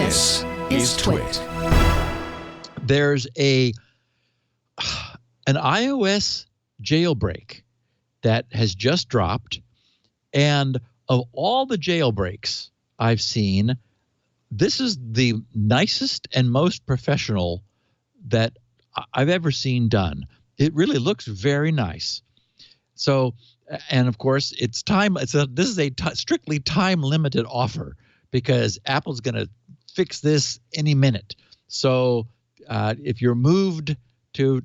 This is TWiT. There's an iOS jailbreak that has just dropped, and of all the jailbreaks I've seen, this is the nicest and most professional that I've ever seen done. It really looks very nice. So, and of course, it's time. This is a strictly time-limited offer because Apple's going to fix this any minute. So, if you're moved to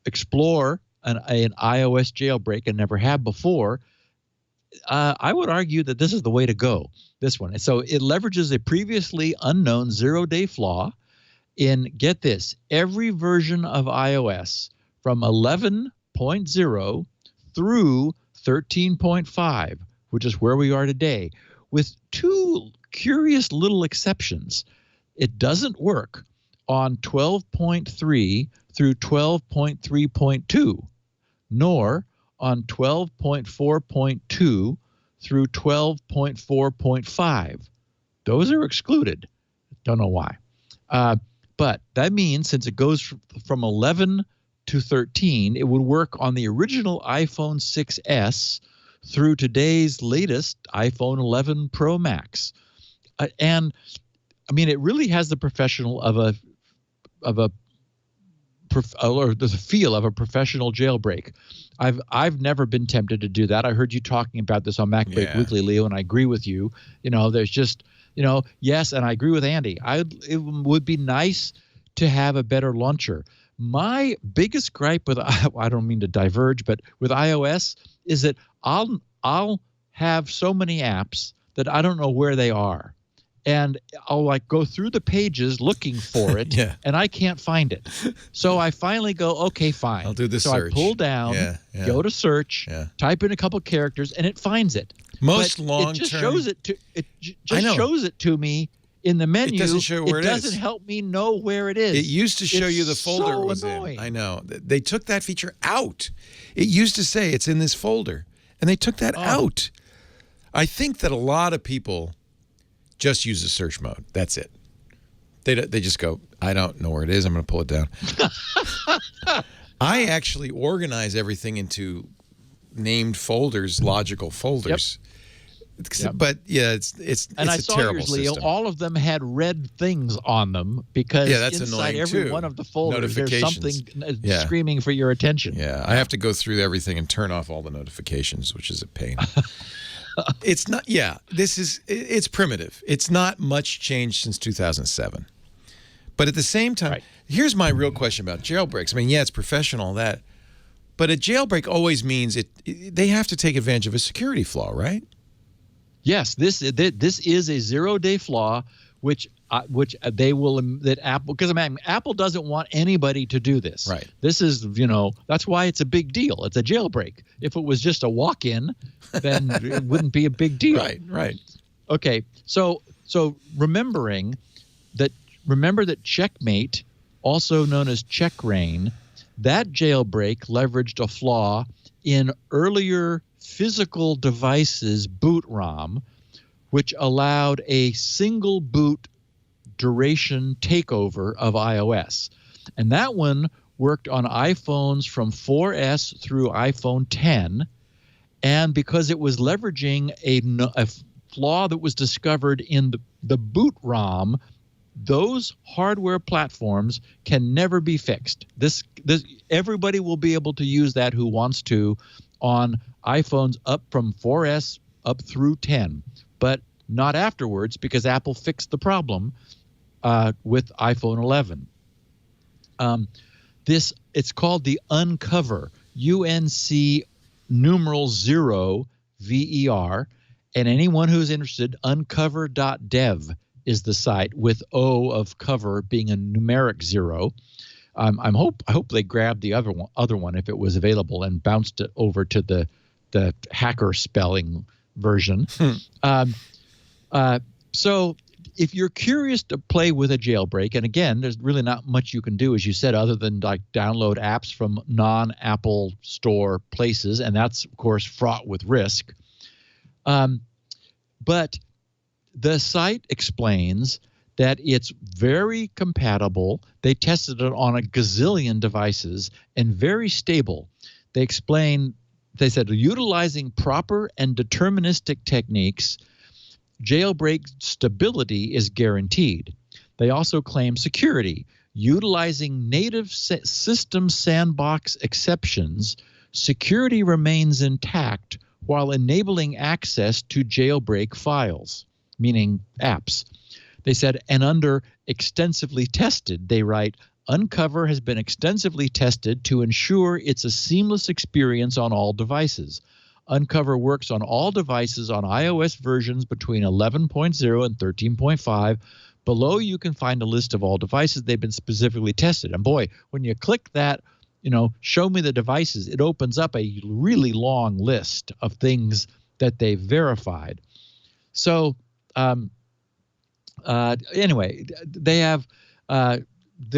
explore an iOS jailbreak and never have before, I would argue that this is the way to go. This one. So it leverages a previously unknown zero-day flaw in, get this, every version of iOS from 11.0 through 13.5, which is where we are today, with two curious little exceptions. It doesn't work on 12.3 through 12.3.2, nor on 12.4.2 through 12.4.5. Those are excluded. Don't know why. But that means since it goes from 11 to 13, it would work on the original iPhone 6S through today's latest iPhone 11 Pro Max. And I mean, it really has the professional or the feel of a professional jailbreak. I've never been tempted to do that. I heard you talking about this on MacBreak Weekly, Leo, and I agree with you. There's just, yes, and I agree with Andy. It would be nice to have a better launcher. My biggest gripe with, I don't mean to diverge, but with iOS is that I'll have so many apps that I don't know where they are. And I'll go through the pages looking for it, and I can't find it. So I finally go, okay, fine. I'll do the search. So I pull down, go to search, type in a couple characters, and it finds it. Most long-term, it just shows it to me in the menu. It doesn't show where it is. It doesn't help me know where it is. It used to show you the folder it was in. I know. They took that feature out. It used to say it's in this folder, and they took that out. I think that a lot of people just use the search mode. That's it. They just go, I don't know where it is. I'm going to pull it down. I actually organize everything into named folders, logical folders. Yep. But yeah, it's a terrible system. All of them had red things on them because inside every one of the folders there's something screaming for your attention. Yeah, I have to go through everything and turn off all the notifications, which is a pain. It's not. Yeah, it's primitive. It's not much change since 2007. But at the same time, here's my real question about jailbreaks. I mean, it's professional that, but a jailbreak always means they have to take advantage of a security flaw, right? Yes, this is a zero-day flaw, which they will Apple, because Apple doesn't want anybody to do this. Right. This is that's why it's a big deal. It's a jailbreak. If it was just a walk-in, then it wouldn't be a big deal. Right. Okay. So remember that Checkmate, also known as Checkrain, that jailbreak leveraged a flaw in earlier physical devices boot ROM, which allowed a single boot duration takeover of iOS. And that one worked on iPhones from 4S through iPhone 10. And because it was leveraging a flaw that was discovered in the boot ROM, those hardware platforms can never be fixed. This everybody will be able to use that who wants to on iPhones up from 4S up through 10, but not afterwards because Apple fixed the problem with iPhone 11. It's called the Unc0ver, UNC0ver, and anyone who's interested, unc0ver.dev is the site, with O of cover being a numeric 0. I hope they grabbed the other one if it was available and bounced it over to the hacker spelling version. So if you're curious to play with a jailbreak, and again, there's really not much you can do, as you said, other than download apps from non-Apple Store places, and that's of course fraught with risk. But the site explains that it's very compatible. They tested it on a gazillion devices and very stable. They said, utilizing proper and deterministic techniques, jailbreak stability is guaranteed. They also claim security. Utilizing native system sandbox exceptions, security remains intact while enabling access to jailbreak files, meaning apps. They said, and under extensively tested, they write, Unc0ver has been extensively tested to ensure it's a seamless experience on all devices. Unc0ver works on all devices on iOS versions between 11.0 and 13.5. Below, you can find a list of all devices they've been specifically tested. And boy, when you click that, show me the devices, it opens up a really long list of things that they've verified. So anyway, they're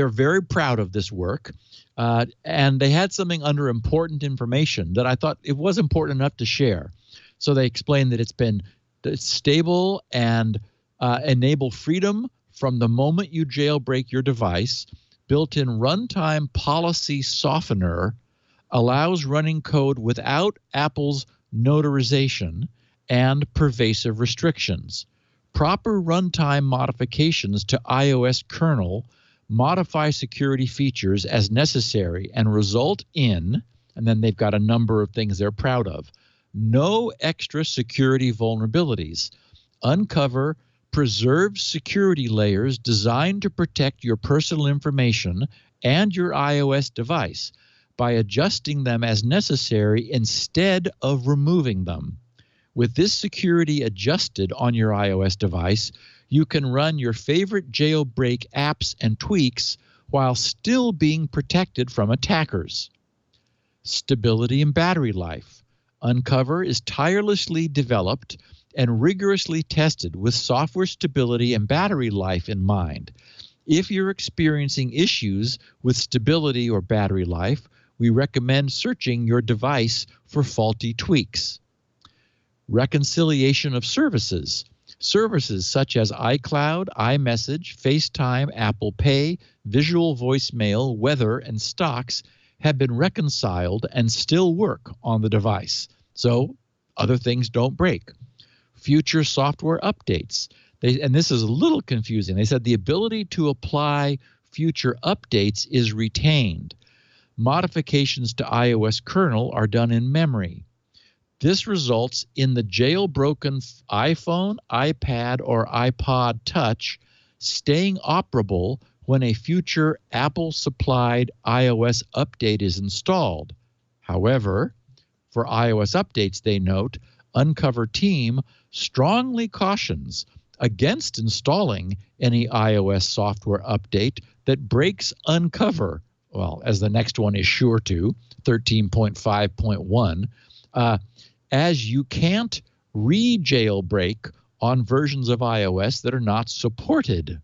very proud of this work. And they had something under important information that I thought it was important enough to share. So they explained that it's stable and enable freedom from the moment you jailbreak your device. Built-in runtime policy softener allows running code without Apple's notarization and pervasive restrictions. Proper runtime modifications to iOS kernel modify security features as necessary and result in, and then they've got a number of things they're proud of, no extra security vulnerabilities. Unc0ver preserves security layers designed to protect your personal information and your iOS device by adjusting them as necessary instead of removing them. With this security adjusted on your iOS device, you can run your favorite jailbreak apps and tweaks while still being protected from attackers. Stability and battery life. Unc0ver is tirelessly developed and rigorously tested with software stability and battery life in mind. If you're experiencing issues with stability or battery life, we recommend searching your device for faulty tweaks. Reconciliation of services. Services such as iCloud, iMessage, FaceTime, Apple Pay, visual voicemail, weather, and stocks have been reconciled and still work on the device. So other things don't break. Future software updates. And this is a little confusing. They said the ability to apply future updates is retained. Modifications to iOS kernel are done in memory. This results in the jailbroken iPhone, iPad, or iPod Touch staying operable when a future Apple-supplied iOS update is installed. However, for iOS updates, they note, Unc0ver team strongly cautions against installing any iOS software update that breaks Unc0ver, well, as the next one is sure to, 13.5.1, as you can't re-jailbreak on versions of iOS that are not supported.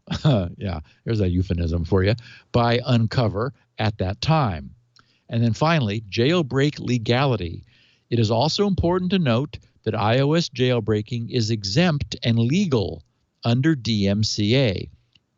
Yeah, there's a euphemism for you, by Unc0ver at that time. And then finally, jailbreak legality. It is also important to note that iOS jailbreaking is exempt and legal under DMCA.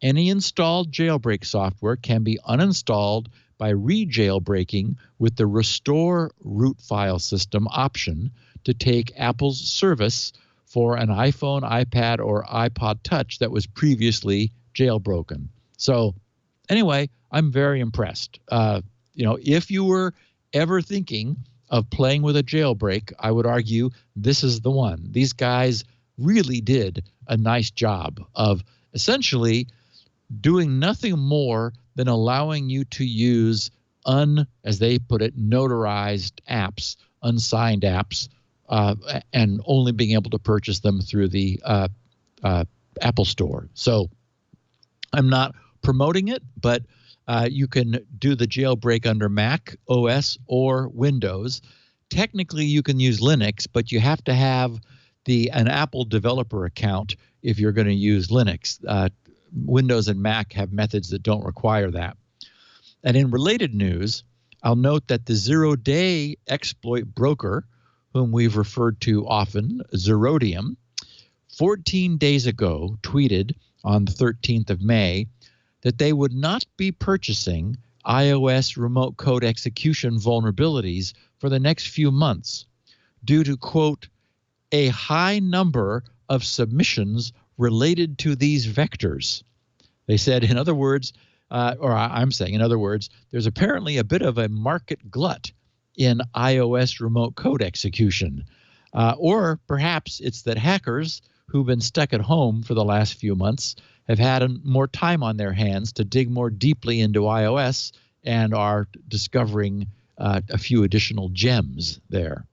Any installed jailbreak software can be uninstalled by re-jailbreaking with the Restore Root File System option to take Apple's service for an iPhone, iPad, or iPod Touch that was previously jailbroken. So anyway, I'm very impressed. If you were ever thinking of playing with a jailbreak, I would argue this is the one. These guys really did a nice job of essentially doing nothing more than allowing you to use as they put it, notarized apps, unsigned apps, and only being able to purchase them through the Apple Store. So I'm not promoting it, but you can do the jailbreak under Mac OS or Windows. Technically, you can use Linux, but you have to have an Apple developer account if you're going to use Linux. Windows and Mac have methods that don't require that. And in related news, I'll note that the zero-day exploit broker, whom we've referred to often, Zerodium, 14 days ago tweeted on the 13th of May that they would not be purchasing iOS remote code execution vulnerabilities for the next few months due to, quote, a high number of submissions related to these vectors. They said, in other words, I'm saying, in other words, there's apparently a bit of a market glut in iOS remote code execution. Or perhaps it's that hackers who've been stuck at home for the last few months have had more time on their hands to dig more deeply into iOS and are discovering a few additional gems there.